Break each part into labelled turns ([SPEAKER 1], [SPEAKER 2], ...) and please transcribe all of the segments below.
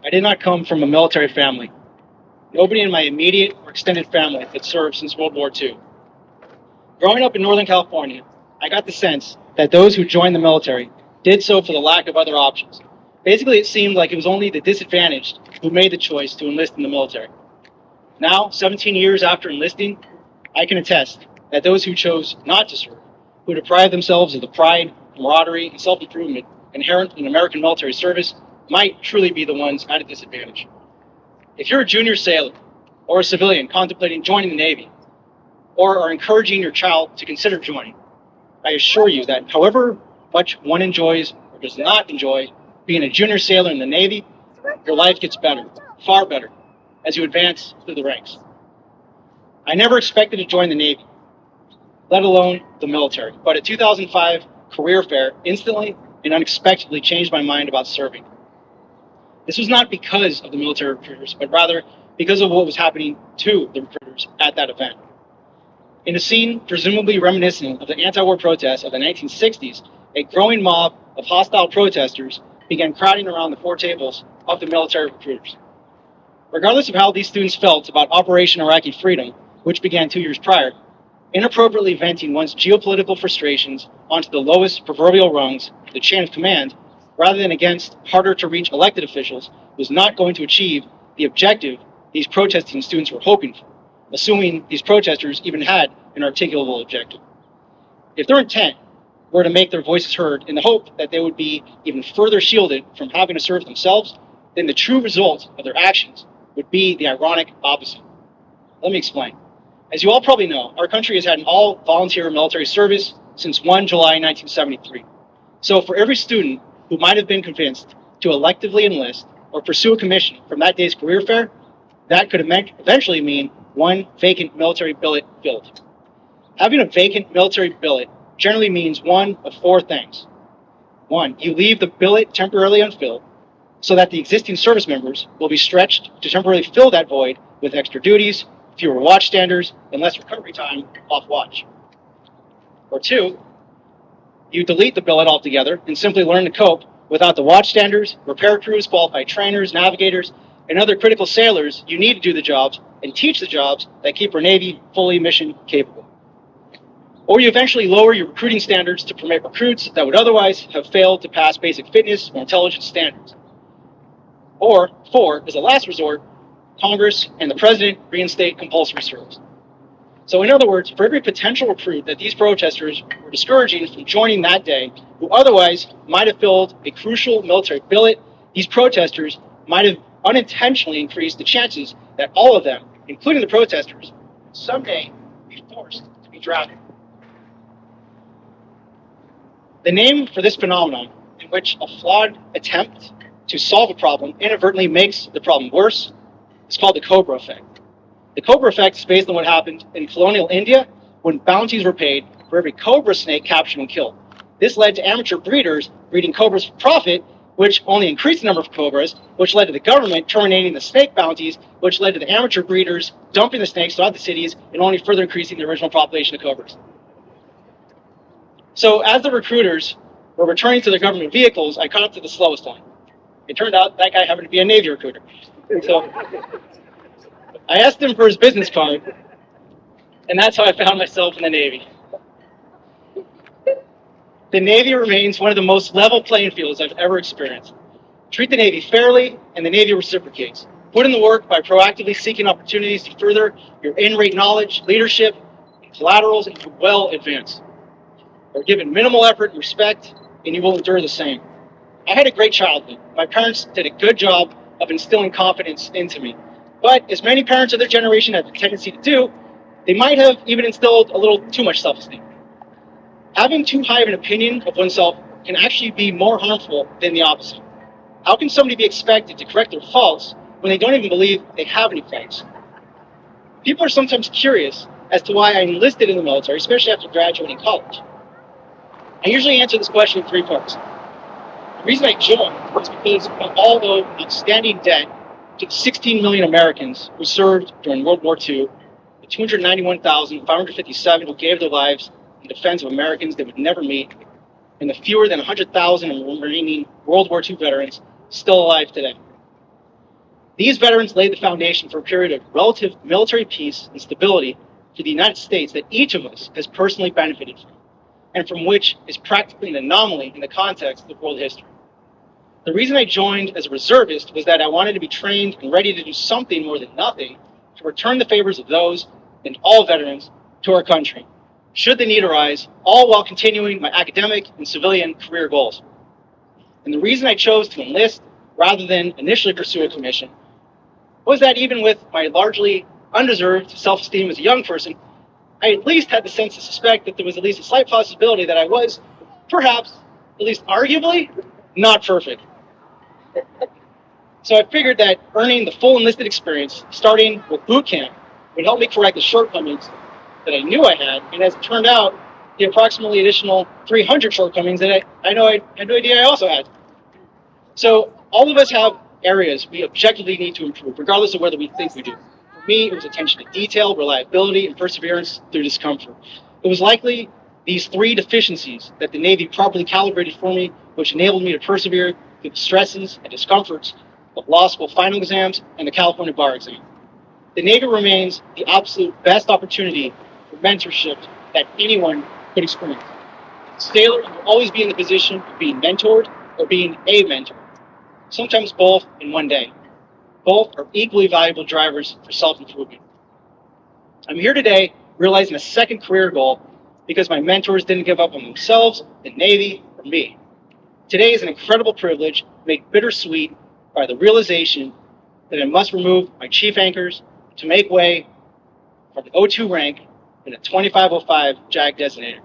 [SPEAKER 1] I did not come from a military family. Nobody in my immediate or extended family had served since World War II. Growing up in Northern California, I got the sense that those who joined the military did so for the lack of other options. Basically, it seemed like it was only the disadvantaged who made the choice to enlist in the military. Now, 17 years after enlisting, I can attest that those who chose not to serve, who deprived themselves of the pride, camaraderie, and self-improvement inherent in American military service, might truly be the ones at a disadvantage. If you're a junior sailor or a civilian contemplating joining the Navy, or are encouraging your child to consider joining, I assure you that however much one enjoys or does not enjoy being a junior sailor in the Navy, your life gets better, far better, as you advance through the ranks. I never expected to join the Navy, let alone the military, but a 2005 career fair instantly and unexpectedly changed my mind about serving. This was not because of the military recruiters, but rather because of what was happening to the recruiters at that event. In a scene presumably reminiscent of the anti-war protests of the 1960s, a growing mob of hostile protesters began crowding around the four tables of the military recruiters. Regardless of how these students felt about Operation Iraqi Freedom, which began 2 years prior, inappropriately venting one's geopolitical frustrations onto the lowest proverbial rungs of the chain of command, rather than against harder-to-reach elected officials, was not going to achieve the objective these protesting students were hoping for, assuming these protesters even had an articulable objective. If their intent were to make their voices heard in the hope that they would be even further shielded from having to serve themselves, then the true result of their actions would be the ironic opposite. Let me explain. As you all probably know, our country has had an all-volunteer military service since 1 July 1973. So for every student who might have been convinced to electively enlist or pursue a commission from that day's career fair, that could eventually mean one vacant military billet filled. Having a vacant military billet generally means one of four things. One, you leave the billet temporarily unfilled so that the existing service members will be stretched to temporarily fill that void with extra duties, fewer watch standers, and less recovery time off watch. Or two, you delete the billet altogether and simply learn to cope without the watchstanders, repair crews, qualified trainers, navigators, and other critical sailors you need to do the jobs and teach the jobs that keep our Navy fully mission capable. Or you eventually lower your recruiting standards to permit recruits that would otherwise have failed to pass basic fitness or intelligence standards. Or four, as a last resort, Congress and the President reinstate compulsory service. So in other words, for every potential recruit that these protesters were discouraging from joining that day, who otherwise might have filled a crucial military billet, these protesters might have unintentionally increased the chances that all of them, including the protesters, would someday be forced to be drafted. The name for this phenomenon, in which a flawed attempt to solve a problem inadvertently makes the problem worse, is called the Cobra effect. The Cobra effect is based on what happened in colonial India when bounties were paid for every cobra snake captured and killed. This led to amateur breeders breeding cobras for profit, which only increased the number of cobras, which led to the government terminating the snake bounties, which led to the amateur breeders dumping the snakes throughout the cities and only further increasing the original population of cobras. So as the recruiters were returning to their government vehicles, I caught up to the slowest one. It turned out that guy happened to be a Navy recruiter. So I asked him for his business card, and that's how I found myself in the Navy. The Navy remains one of the most level playing fields I've ever experienced. Treat the Navy fairly, and the Navy reciprocates. Put in the work by proactively seeking opportunities to further your in-rate knowledge, leadership, and collaterals, and you will advance. You're given minimal effort and respect, and you will endure the same. I had a great childhood. My parents did a good job of instilling confidence into me. But as many parents of their generation have a tendency to do, they might have even instilled a little too much self-esteem. Having too high of an opinion of oneself can actually be more harmful than the opposite. How can somebody be expected to correct their faults when they don't even believe they have any faults? People are sometimes curious as to why I enlisted in the military, especially after graduating college. I usually answer this question in three parts. The reason I joined was because of all the outstanding debt to the 16 million Americans who served during World War II, the 291,557 who gave their lives in defense of Americans they would never meet, and the fewer than 100,000 remaining World War II veterans still alive today. These veterans laid the foundation for a period of relative military peace and stability for the United States that each of us has personally benefited from, and from which is practically an anomaly in the context of world history. The reason I joined as a reservist was that I wanted to be trained and ready to do something more than nothing to return the favors of those and all veterans to our country, should the need arise, all while continuing my academic and civilian career goals. And the reason I chose to enlist rather than initially pursue a commission was that even with my largely undeserved self-esteem as a young person, I at least had the sense to suspect that there was at least a slight possibility that I was, perhaps, at least arguably, not perfect. So I figured that earning the full enlisted experience, starting with boot camp, would help me correct the shortcomings that I knew I had, and as it turned out, the approximately additional 300 shortcomings that I know I had no idea I also had. So all of us have areas we objectively need to improve, regardless of whether we think we do. For me, it was attention to detail, reliability, and perseverance through discomfort. It was likely these three deficiencies that the Navy properly calibrated for me, which enabled me to persevere through the stresses and discomforts of law school final exams and the California bar exam. The Navy remains the absolute best opportunity for mentorship that anyone could experience. Sailors will always be in the position of being mentored or being a mentor, sometimes both in one day. Both are equally valuable drivers for self-improvement. I'm here today realizing a second career goal because my mentors didn't give up on themselves, the Navy, or me. Today is an incredible privilege made bittersweet by the realization that I must remove my chief anchors to make way for the O2 rank in a 2505 JAG designator.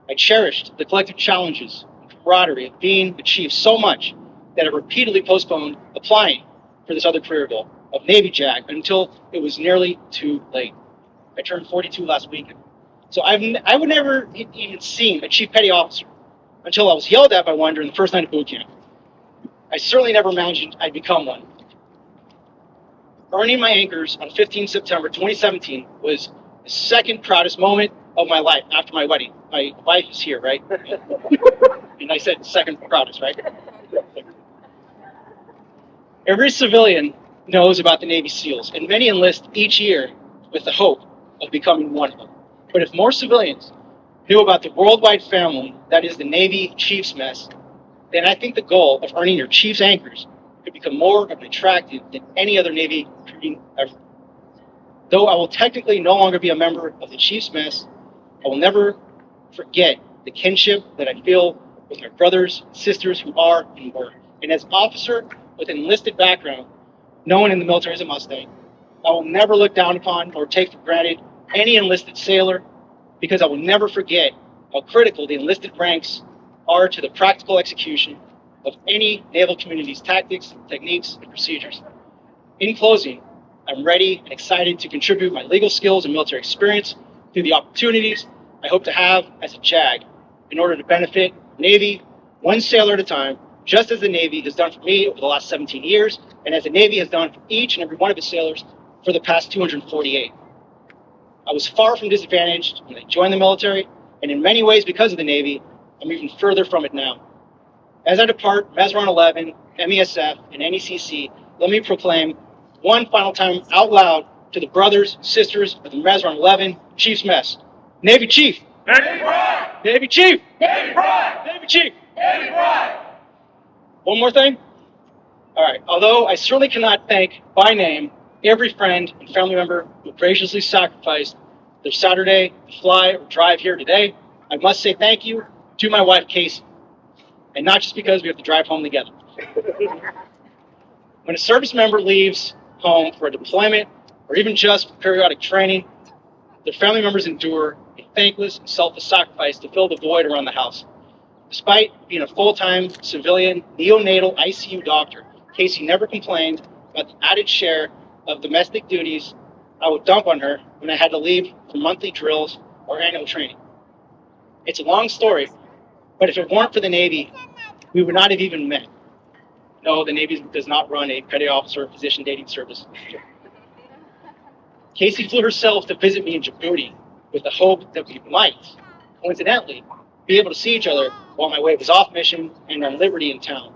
[SPEAKER 1] I cherished the collective challenges and camaraderie of being the chief so much that I repeatedly postponed applying for this other career goal of Navy JAG until it was nearly too late. I turned 42 last weekend. So I would never even seen a chief petty officer until I was yelled at by one during the first night of boot camp. I certainly never imagined I'd become one. Earning my anchors on 15 September 2017 was the second proudest moment of my life after my wedding. My wife is here, right? And I said second proudest, right? Every civilian knows about the Navy SEALs, and many enlist each year with the hope of becoming one of them. But if more civilians knew about the worldwide family that is the Navy Chiefs Mess, then I think the goal of earning your Chiefs anchors could become more of an attractive than any other Navy recruiting effort. Though I will technically no longer be a member of the Chiefs Mess, I will never forget the kinship that I feel with my brothers and sisters who are and were. And as an officer with an enlisted background, known in the military as a Mustang, I will never look down upon or take for granted any enlisted sailor, because I will never forget how critical the enlisted ranks are to the practical execution of any naval community's tactics, techniques, and procedures. In closing, I'm ready and excited to contribute my legal skills and military experience through the opportunities I hope to have as a JAG in order to benefit the Navy one sailor at a time, just as the Navy has done for me over the last 17 years, and as the Navy has done for each and every one of its sailors for the past 248. I was far from disadvantaged when I joined the military, and in many ways because of the Navy, I'm even further from it now. As I depart Mesron 11, MESF, and NECC, let me proclaim one final time out loud to the brothers and sisters of the Mesron 11 Chiefs Mess. Navy Chief!
[SPEAKER 2] Navy Pride!
[SPEAKER 1] Navy Chief!
[SPEAKER 2] Navy Pride!
[SPEAKER 1] Navy Chief!
[SPEAKER 2] Navy Pride!
[SPEAKER 1] One more thing? All right, although I certainly cannot thank by name every friend and family member who graciously sacrificed their Saturday to fly or drive here today, I must say thank you to my wife, Casey. And not just because we have to drive home together. When a service member leaves home for a deployment or even just for periodic training, their family members endure a thankless and selfless sacrifice to fill the void around the house. Despite being a full-time civilian neonatal ICU doctor, Casey never complained about the added share of domestic duties I would dump on her when I had to leave for monthly drills or annual training. It's a long story, but if it weren't for the Navy, we would not have even met. No, the Navy does not run a petty officer physician dating service. Casey flew herself to visit me in Djibouti with the hope that we might, coincidentally, be able to see each other while my weight was off mission and on liberty in town.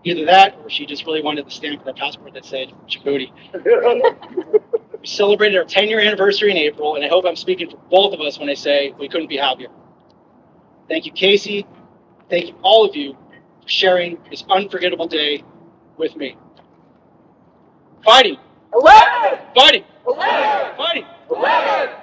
[SPEAKER 1] Either that, or she just really wanted the stamp of the passport that said Djibouti. We celebrated our 10-year anniversary in April, and I hope I'm speaking for both of us when I say we couldn't be happier. Thank you, Casey. Thank you, all of you, for sharing this unforgettable day with me. Fighting!
[SPEAKER 2] 11!
[SPEAKER 1] Fighting!
[SPEAKER 2] 11!
[SPEAKER 1] Fighting!
[SPEAKER 2] 11!